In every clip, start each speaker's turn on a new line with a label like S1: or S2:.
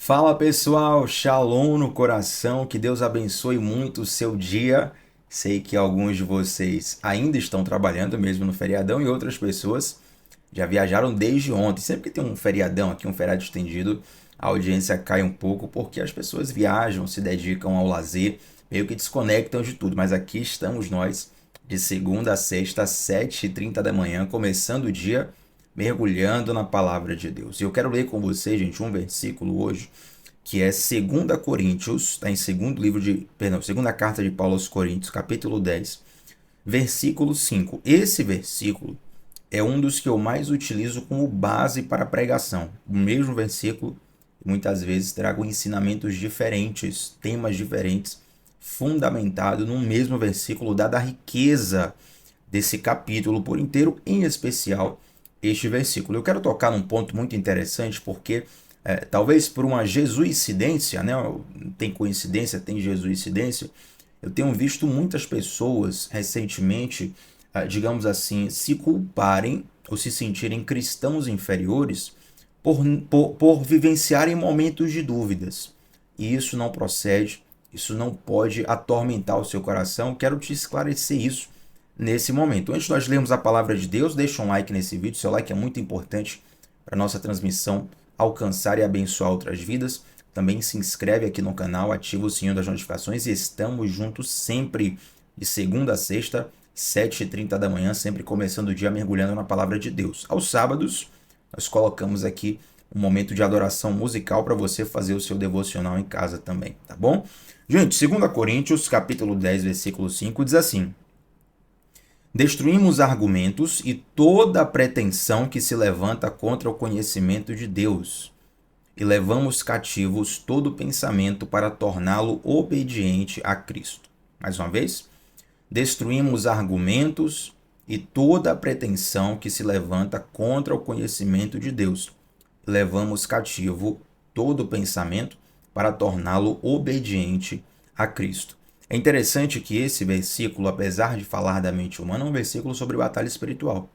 S1: Fala pessoal, Shalom no coração, que Deus abençoe muito o seu dia. Sei que alguns de vocês ainda estão trabalhando mesmo no feriadão e outras pessoas já viajaram desde ontem. Sempre que tem um feriadão aqui, um feriado estendido, a audiência cai um pouco porque as pessoas viajam, se dedicam ao lazer, meio que desconectam de tudo. Mas aqui estamos nós, de segunda a sexta, às 7h30 da manhã, começando o dia mergulhando na palavra de Deus. E eu quero ler com você, gente, um versículo hoje, que é 2 Coríntios, está em segunda carta de Paulo aos Coríntios, capítulo 10, versículo 5. Esse versículo é um dos que eu mais utilizo como base para a pregação. O mesmo versículo, muitas vezes trago ensinamentos diferentes, temas diferentes, fundamentado no mesmo versículo, dada a riqueza desse capítulo por inteiro, em especial este versículo. Eu quero tocar num ponto muito interessante, porque talvez por uma jesuicidência, né? Tem coincidência, tem jesuicidência. Eu tenho visto muitas pessoas recentemente, digamos assim, se culparem ou se sentirem cristãos inferiores por vivenciarem momentos de dúvidas. E isso não procede, isso não pode atormentar o seu coração. Quero te esclarecer isso nesse momento. Antes de nós lermos a palavra de Deus, deixa um like nesse vídeo. Seu like é muito importante para a nossa transmissão alcançar e abençoar outras vidas. Também se inscreve aqui no canal, ativa o sininho das notificações e estamos juntos sempre, de segunda a sexta, 7h30 da manhã, sempre começando o dia mergulhando na palavra de Deus. Aos sábados, nós colocamos aqui um momento de adoração musical para você fazer o seu devocional em casa também, tá bom? Gente, 2 Coríntios, capítulo 10, versículo 5, diz assim: Destruímos argumentos e toda a pretensão que se levanta contra o conhecimento de Deus, e levamos cativos todo pensamento para torná-lo obediente a Cristo. Mais uma vez, destruímos argumentos e toda a pretensão que se levanta contra o conhecimento de Deus, e levamos cativo todo pensamento para torná-lo obediente a Cristo. É interessante que esse versículo, apesar de falar da mente humana, é um versículo sobre batalha espiritual.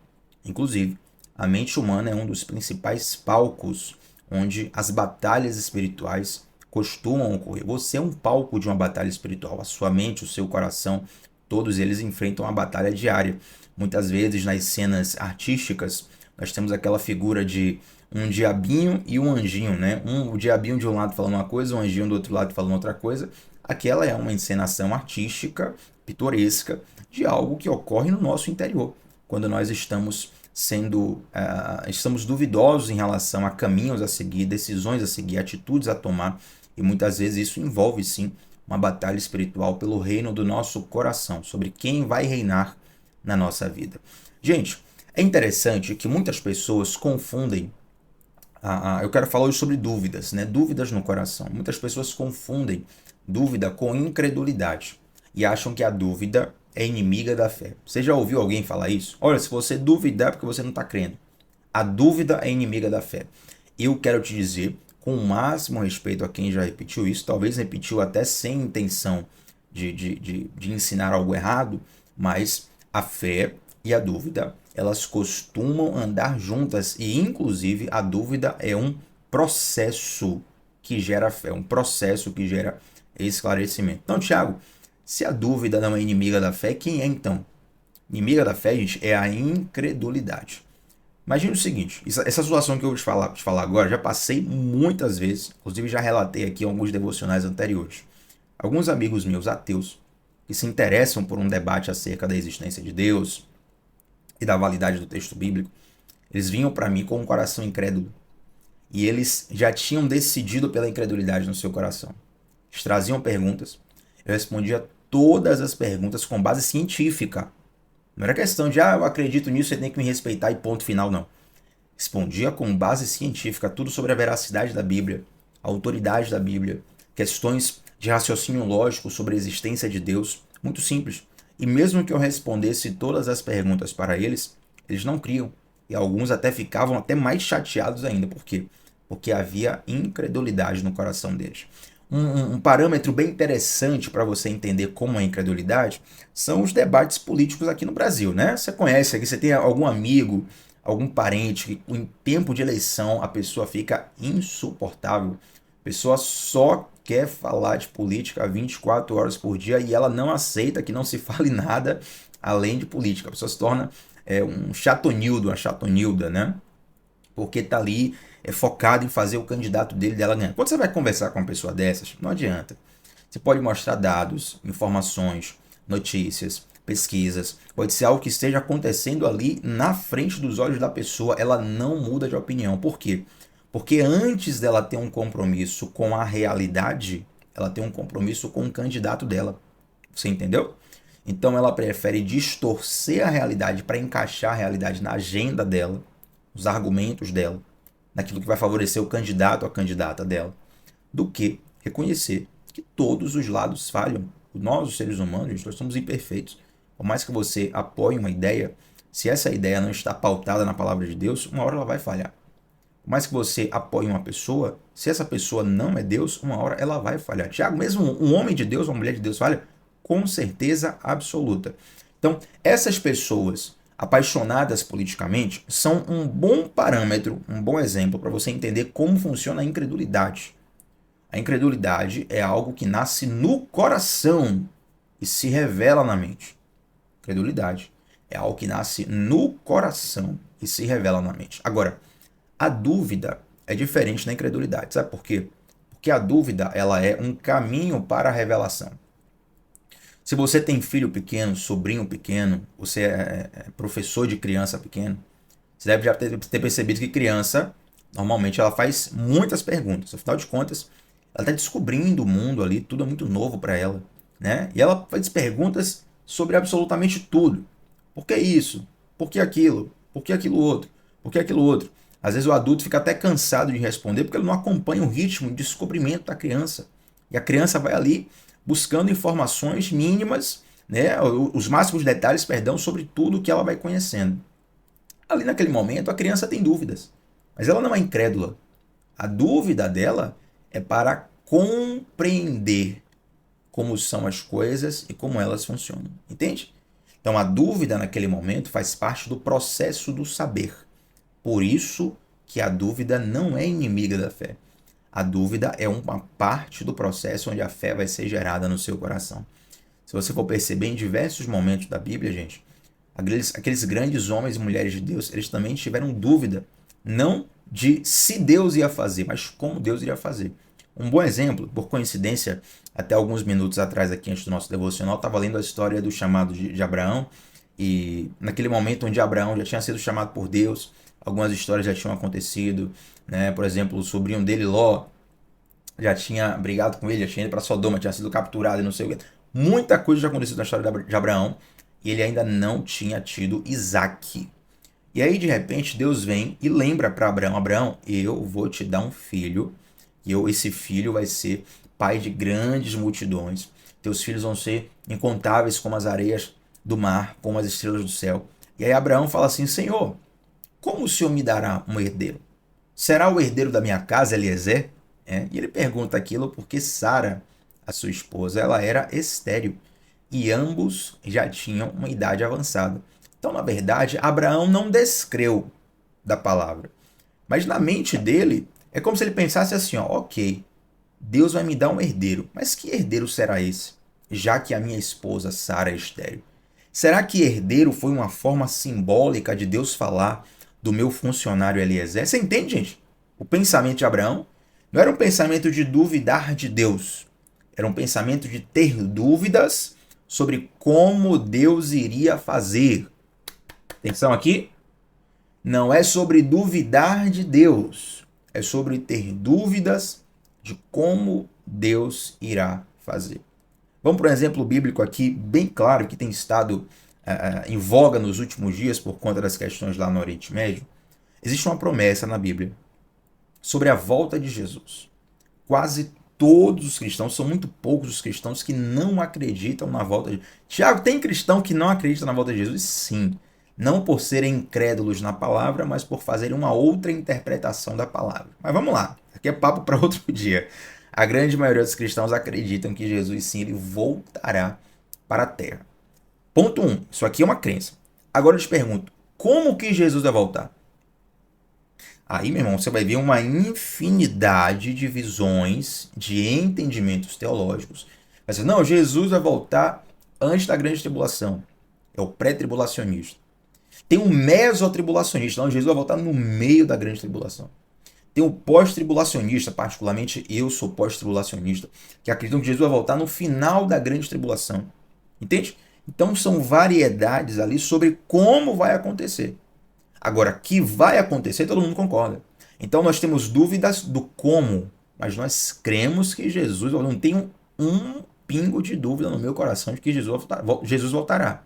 S1: Inclusive, a mente humana é um dos principais palcos onde as batalhas espirituais costumam ocorrer. Você é um palco de uma batalha espiritual. A sua mente, o seu coração, todos eles enfrentam uma batalha diária. Muitas vezes, nas cenas artísticas, nós temos aquela figura de um diabinho e um anjinho, né? O diabinho de um lado falando uma coisa, o anjinho do outro lado falando outra coisa. Aquela é uma encenação artística, pitoresca, de algo que ocorre no nosso interior, quando nós estamos duvidosos em relação a caminhos a seguir, decisões a seguir, atitudes a tomar, e muitas vezes isso envolve sim uma batalha espiritual pelo reino do nosso coração, sobre quem vai reinar na nossa vida. Gente, é interessante que muitas pessoas confundem. Eu quero falar hoje sobre dúvidas, né? Dúvidas no coração. Muitas pessoas confundem dúvida com incredulidade e acham que a dúvida é inimiga da fé. Você já ouviu alguém falar isso? Olha, se você duvidar é porque você não está crendo. A dúvida é inimiga da fé. Eu quero te dizer, com o máximo respeito a quem já repetiu isso, talvez repetiu até sem intenção de ensinar algo errado, mas a fé e a dúvida, elas costumam andar juntas e, inclusive, a dúvida é um processo que gera fé, um processo que gera esclarecimento. Então, Tiago, se a dúvida não é inimiga da fé, quem é então? Inimiga da fé, gente, é a incredulidade. Imagina o seguinte, essa situação que eu vou te falar agora, já passei muitas vezes, inclusive já relatei aqui em alguns devocionais anteriores. Alguns amigos meus ateus, que se interessam por um debate acerca da existência de Deus e da validade do texto bíblico, eles vinham para mim com um coração incrédulo. E eles já tinham decidido pela incredulidade no seu coração. Eles traziam perguntas, eu respondia todas as perguntas com base científica. Não era questão de, eu acredito nisso, você tem que me respeitar e ponto final, não. Respondia com base científica tudo sobre a veracidade da Bíblia, a autoridade da Bíblia, questões de raciocínio lógico sobre a existência de Deus, muito simples. E mesmo que eu respondesse todas as perguntas para eles, eles não criam. E alguns até ficavam até mais chateados ainda. Por quê? Porque havia incredulidade no coração deles. Um parâmetro bem interessante para você entender como é a incredulidade são os debates políticos aqui no Brasil, né? Você conhece aqui, você tem algum amigo, algum parente que em tempo de eleição a pessoa fica insuportável. A pessoa só quer falar de política 24 horas por dia e ela não aceita que não se fale nada além de política. A pessoa se torna um chatonildo, uma chatonilda, né? Porque tá ali focado em fazer o candidato dela ganhar. Quando você vai conversar com uma pessoa dessas, não adianta. Você pode mostrar dados, informações, notícias, pesquisas. Pode ser algo que esteja acontecendo ali na frente dos olhos da pessoa. Ela não muda de opinião. Por quê? Porque antes dela ter um compromisso com a realidade, ela tem um compromisso com o candidato dela. Você entendeu? Então ela prefere distorcer a realidade para encaixar a realidade na agenda dela, os argumentos dela, naquilo que vai favorecer o candidato ou a candidata dela, do que reconhecer que todos os lados falham. Nós, os seres humanos, gente, nós somos imperfeitos. Por mais que você apoie uma ideia, se essa ideia não está pautada na palavra de Deus, uma hora ela vai falhar. Por mais que você apoie uma pessoa, se essa pessoa não é Deus, uma hora ela vai falhar. Tiago, mesmo um homem de Deus, uma mulher de Deus falha? Com certeza absoluta. Então, essas pessoas apaixonadas politicamente são um bom parâmetro, um bom exemplo para você entender como funciona a incredulidade. A incredulidade é algo que nasce no coração e se revela na mente. Incredulidade é algo que nasce no coração e se revela na mente. Agora, a dúvida é diferente da incredulidade. Sabe por quê? Porque a dúvida ela é um caminho para a revelação. Se você tem filho pequeno, sobrinho pequeno, você é professor de criança pequeno, você deve já ter percebido que criança, normalmente, ela faz muitas perguntas. Afinal de contas, ela está descobrindo o mundo ali, tudo é muito novo para ela, né? E ela faz perguntas sobre absolutamente tudo. Por que isso? Por que aquilo? Por que aquilo outro? Por que aquilo outro? Às vezes o adulto fica até cansado de responder porque ele não acompanha o ritmo de descobrimento da criança. E a criança vai ali buscando informações mínimas, né, os máximos detalhes, perdão, sobre tudo que ela vai conhecendo. Ali naquele momento a criança tem dúvidas, mas ela não é incrédula. A dúvida dela é para compreender como são as coisas e como elas funcionam. Entende? Então a dúvida naquele momento faz parte do processo do saber. Por isso que a dúvida não é inimiga da fé. A dúvida é uma parte do processo onde a fé vai ser gerada no seu coração. Se você for perceber em diversos momentos da Bíblia, gente, aqueles grandes homens e mulheres de Deus, eles também tiveram dúvida, não de se Deus ia fazer, mas como Deus iria fazer. Um bom exemplo, por coincidência, até alguns minutos atrás aqui antes do nosso devocional, estava lendo a história do chamado de Abraão, e naquele momento onde Abraão já tinha sido chamado por Deus, algumas histórias já tinham acontecido, né? Por exemplo, o sobrinho dele, Ló, já tinha brigado com ele, já tinha ido para Sodoma, tinha sido capturado e não sei o que. Muita coisa já aconteceu na história de Abraão e ele ainda não tinha tido Isaac. E aí, de repente, Deus vem e lembra para Abraão: Abraão, eu vou te dar um filho e esse filho vai ser pai de grandes multidões. Teus filhos vão ser incontáveis como as areias do mar, como as estrelas do céu. E aí Abraão fala assim: Senhor, como o Senhor me dará um herdeiro? Será o herdeiro da minha casa Eliezer? E ele pergunta aquilo porque Sara, a sua esposa, ela era estéril e ambos já tinham uma idade avançada. Então, na verdade, Abraão não descreu da palavra, mas na mente dele é como se ele pensasse assim: ó, ok, Deus vai me dar um herdeiro, mas que herdeiro será esse? Já que a minha esposa Sara é estéril. Será que herdeiro foi uma forma simbólica de Deus falar do meu funcionário Eliezer? Você entende, gente? O pensamento de Abraão não era um pensamento de duvidar de Deus. Era um pensamento de ter dúvidas sobre como Deus iria fazer. Atenção aqui. Não é sobre duvidar de Deus. É sobre ter dúvidas de como Deus irá fazer. Vamos para um exemplo bíblico aqui bem claro que tem estado em voga nos últimos dias por conta das questões lá no Oriente Médio. Existe uma promessa na Bíblia sobre a volta de Jesus. Quase todos os cristãos, são muito poucos os cristãos que não acreditam na volta de Jesus. Tiago, tem cristão que não acredita na volta de Jesus? Sim. Não por serem incrédulos na palavra, mas por fazerem uma outra interpretação da palavra. Mas vamos lá, aqui é papo para outro dia. A grande maioria dos cristãos acreditam que Jesus, sim, ele voltará para a terra. Ponto 1. Isso aqui é uma crença. Agora eu te pergunto, como que Jesus vai voltar? Aí, meu irmão, você vai ver uma infinidade de visões, de entendimentos teológicos. Vai dizer, não, Jesus vai voltar antes da grande tribulação. É o pré-tribulacionista. Tem um mesotribulacionista, não, Jesus vai voltar no meio da grande tribulação. Tem o pós-tribulacionista, particularmente eu sou pós-tribulacionista, que acreditam que Jesus vai voltar no final da grande tribulação. Entende? Então são variedades ali sobre como vai acontecer. Agora, que vai acontecer, todo mundo concorda. Então nós temos dúvidas do como, mas nós cremos que Jesus, eu não tenho um pingo de dúvida no meu coração de que Jesus voltará.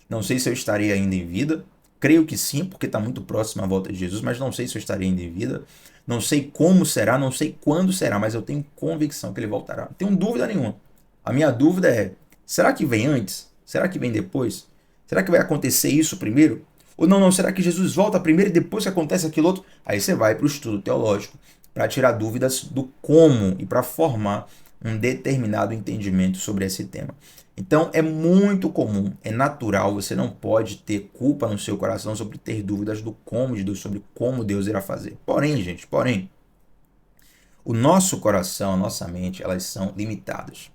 S1: Não sei se eu estarei ainda em vida, creio que sim, porque está muito próximo à volta de Jesus, mas não sei se eu estarei ainda em vida, não sei como será, não sei quando será, mas eu tenho convicção que ele voltará. Não tenho dúvida nenhuma. A minha dúvida é, será que vem antes? Será que vem depois? Será que vai acontecer isso primeiro? Ou não, será que Jesus volta primeiro e depois que acontece aquilo outro? Aí você vai para o estudo teológico para tirar dúvidas do como e para formar um determinado entendimento sobre esse tema. Então é muito comum, é natural, você não pode ter culpa no seu coração sobre ter dúvidas do como de Deus, sobre como Deus irá fazer. Porém, o nosso coração, a nossa mente, elas são limitadas.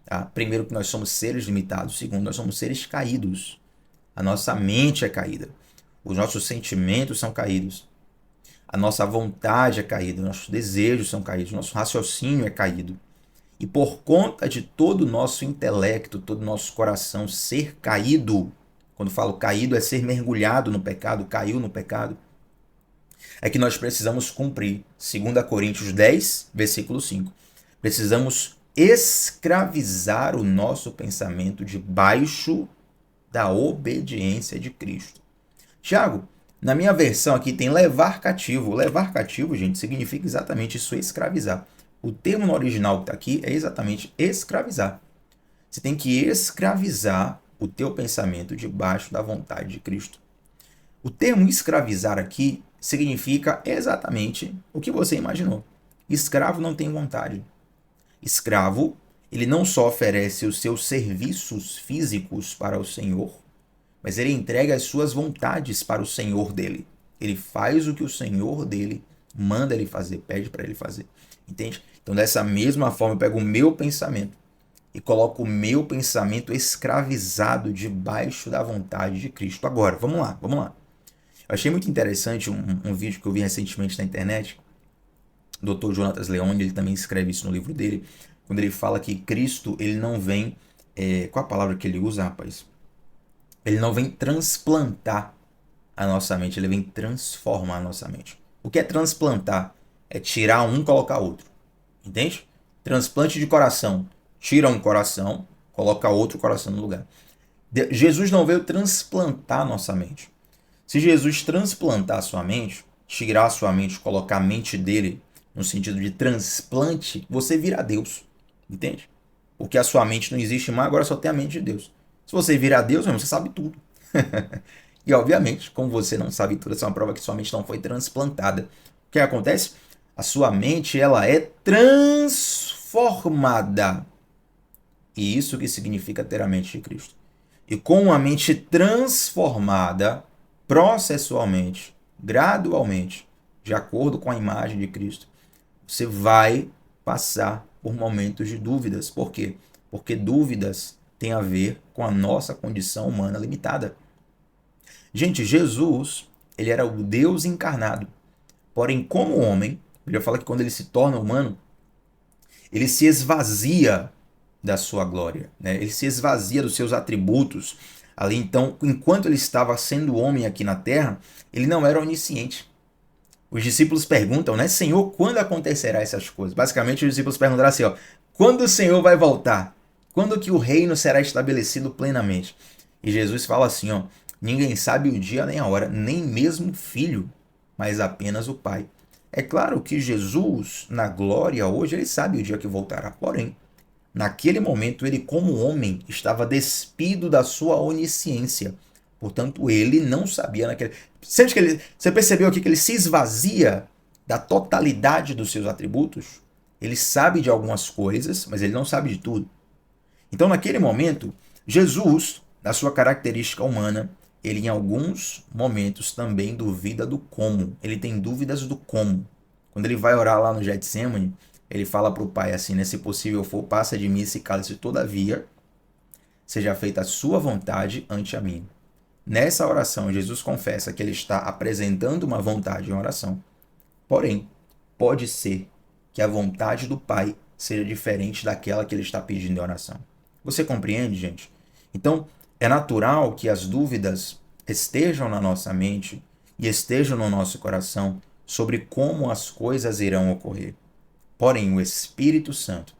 S1: Tá? Primeiro que nós somos seres limitados, segundo, nós somos seres caídos. A nossa mente é caída. Os nossos sentimentos são caídos. A nossa vontade é caída, nossos desejos são caídos, nosso raciocínio é caído. E por conta de todo o nosso intelecto, todo o nosso coração ser caído, quando falo caído é ser mergulhado no pecado, caiu no pecado, é que nós precisamos cumprir 2 Coríntios 10, versículo 5. Precisamos escravizar o nosso pensamento debaixo da obediência de Cristo. Tiago, na minha versão aqui tem levar cativo. Levar cativo, gente, significa exatamente isso, escravizar. O termo no original que está aqui é exatamente escravizar. Você tem que escravizar o teu pensamento debaixo da vontade de Cristo. O termo escravizar aqui significa exatamente o que você imaginou. Escravo não tem vontade. Escravo, ele não só oferece os seus serviços físicos para o Senhor, mas ele entrega as suas vontades para o Senhor dele. Ele faz o que o Senhor dele manda ele fazer, pede para ele fazer. Entende? Então, dessa mesma forma, eu pego o meu pensamento e coloco o meu pensamento escravizado debaixo da vontade de Cristo. Agora, vamos lá. Eu achei muito interessante um vídeo que eu vi recentemente na internet. O Dr. Jonatas Leone, ele também escreve isso no livro dele, quando ele fala que Cristo, ele não vem... qual a palavra que ele usa, rapaz? Ele não vem transplantar a nossa mente, ele vem transformar a nossa mente. O que é transplantar? É tirar um e colocar outro. Entende? Transplante de coração. Tira um coração, coloca outro coração no lugar. Jesus não veio transplantar a nossa mente. Se Jesus transplantar a sua mente, tirar a sua mente, colocar a mente dele no sentido de transplante, você vira Deus. Entende? Porque a sua mente não existe mais, agora só tem a mente de Deus. Se você virar Deus, você sabe tudo. E obviamente, como você não sabe tudo, essa é uma prova que sua mente não foi transplantada. O que acontece? A sua mente, ela é transformada. E isso que significa ter a mente de Cristo. E com a mente transformada, processualmente, gradualmente, de acordo com a imagem de Cristo, você vai passar por momentos de dúvidas. Por quê? Porque dúvidas têm a ver com a nossa condição humana limitada. Gente, Jesus, ele era o Deus encarnado. Porém, como homem, a Bíblia fala que quando ele se torna humano, ele se esvazia da sua glória, né? Ele se esvazia dos seus atributos. Ali, então, enquanto ele estava sendo homem aqui na terra, ele não era onisciente. Os discípulos perguntam, né? Senhor, quando acontecerá essas coisas? Basicamente, os discípulos perguntaram assim, ó, quando o Senhor vai voltar? Quando que o reino será estabelecido plenamente? E Jesus fala assim, ó, ninguém sabe o dia nem a hora, nem mesmo o Filho, mas apenas o Pai. É claro que Jesus, na glória hoje, ele sabe o dia que voltará. Porém, naquele momento, ele como homem estava despido da sua onisciência. Portanto, ele não sabia naquele... Você percebeu aqui que ele se esvazia da totalidade dos seus atributos? Ele sabe de algumas coisas, mas ele não sabe de tudo. Então, naquele momento, Jesus, na sua característica humana, ele em alguns momentos também duvida do como. Ele tem dúvidas do como. Quando ele vai orar lá no Getsemane, ele fala para o Pai assim, né? Se possível for, passa de mim esse cálice, todavia seja feita a sua vontade ante a minha. Nessa oração, Jesus confessa que ele está apresentando uma vontade em oração. Porém, pode ser que a vontade do Pai seja diferente daquela que ele está pedindo em oração. Você compreende, gente? Então, é natural que as dúvidas estejam na nossa mente e estejam no nosso coração sobre como as coisas irão ocorrer. Porém, o Espírito Santo,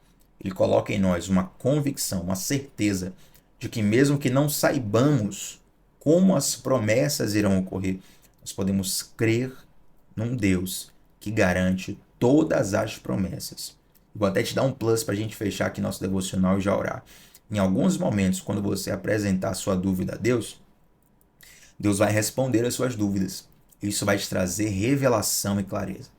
S1: ele coloca em nós uma convicção, uma certeza de que mesmo que não saibamos como as promessas irão ocorrer, nós podemos crer num Deus que garante todas as promessas. Vou até te dar um plus para a gente fechar aqui nosso devocional e já orar. Em alguns momentos, quando você apresentar a sua dúvida a Deus, Deus vai responder as suas dúvidas. Isso vai te trazer revelação e clareza.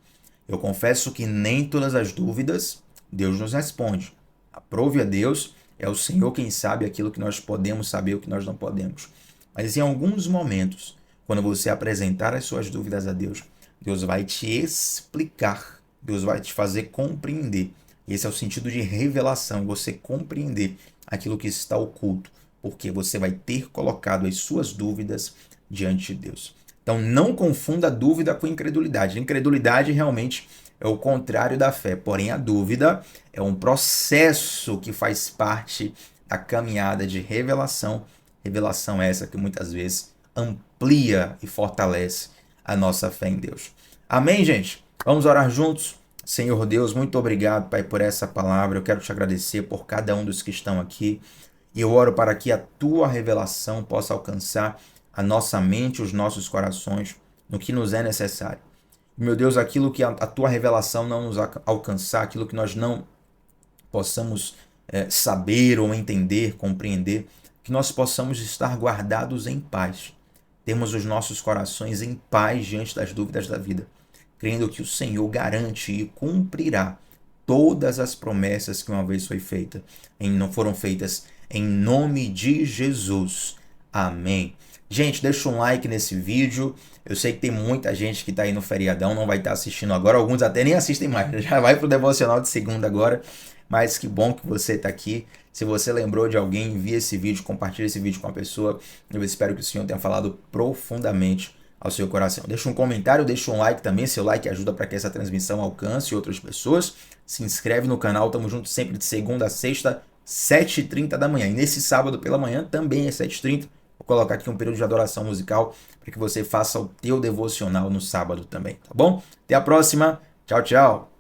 S1: Eu confesso que nem todas as dúvidas Deus nos responde. Aprove a Deus, é o Senhor quem sabe aquilo que nós podemos saber, o que nós não podemos. Mas em alguns momentos, quando você apresentar as suas dúvidas a Deus, Deus vai te explicar, Deus vai te fazer compreender. Esse é o sentido de revelação, você compreender aquilo que está oculto, porque você vai ter colocado as suas dúvidas diante de Deus. Então não confunda a dúvida com incredulidade. A incredulidade realmente é o contrário da fé, porém a dúvida é um processo que faz parte da caminhada de revelação. Revelação essa que muitas vezes amplia e fortalece a nossa fé em Deus. Amém, gente? Vamos orar juntos? Senhor Deus, muito obrigado, Pai, por essa palavra. Eu quero te agradecer por cada um dos que estão aqui. E eu oro para que a tua revelação possa alcançar a nossa mente, os nossos corações, no que nos é necessário. Meu Deus, aquilo que a tua revelação não nos alcançar, aquilo que nós não possamos saber ou entender, compreender, que nós possamos estar guardados em paz. Termos os nossos corações em paz diante das dúvidas da vida, crendo que o Senhor garante e cumprirá todas as promessas que uma vez foram feitas em nome de Jesus. Amém. Gente, deixa um like nesse vídeo. Eu sei que tem muita gente que está aí no feriadão, não vai estar assistindo agora. Alguns até nem assistem mais, já vai para o devocional de segunda agora. Mas que bom que você está aqui. Se você lembrou de alguém, envie esse vídeo, compartilhe esse vídeo com a pessoa. Eu espero que o Senhor tenha falado profundamente ao seu coração. Deixa um comentário, deixa um like também. Seu like ajuda para que essa transmissão alcance outras pessoas. Se inscreve no canal, tamo junto sempre de segunda a sexta, 7h30 da manhã. E nesse sábado pela manhã também é 7h30. Vou colocar aqui um período de adoração musical para que você faça o teu devocional no sábado também, tá bom? Até a próxima. Tchau, tchau.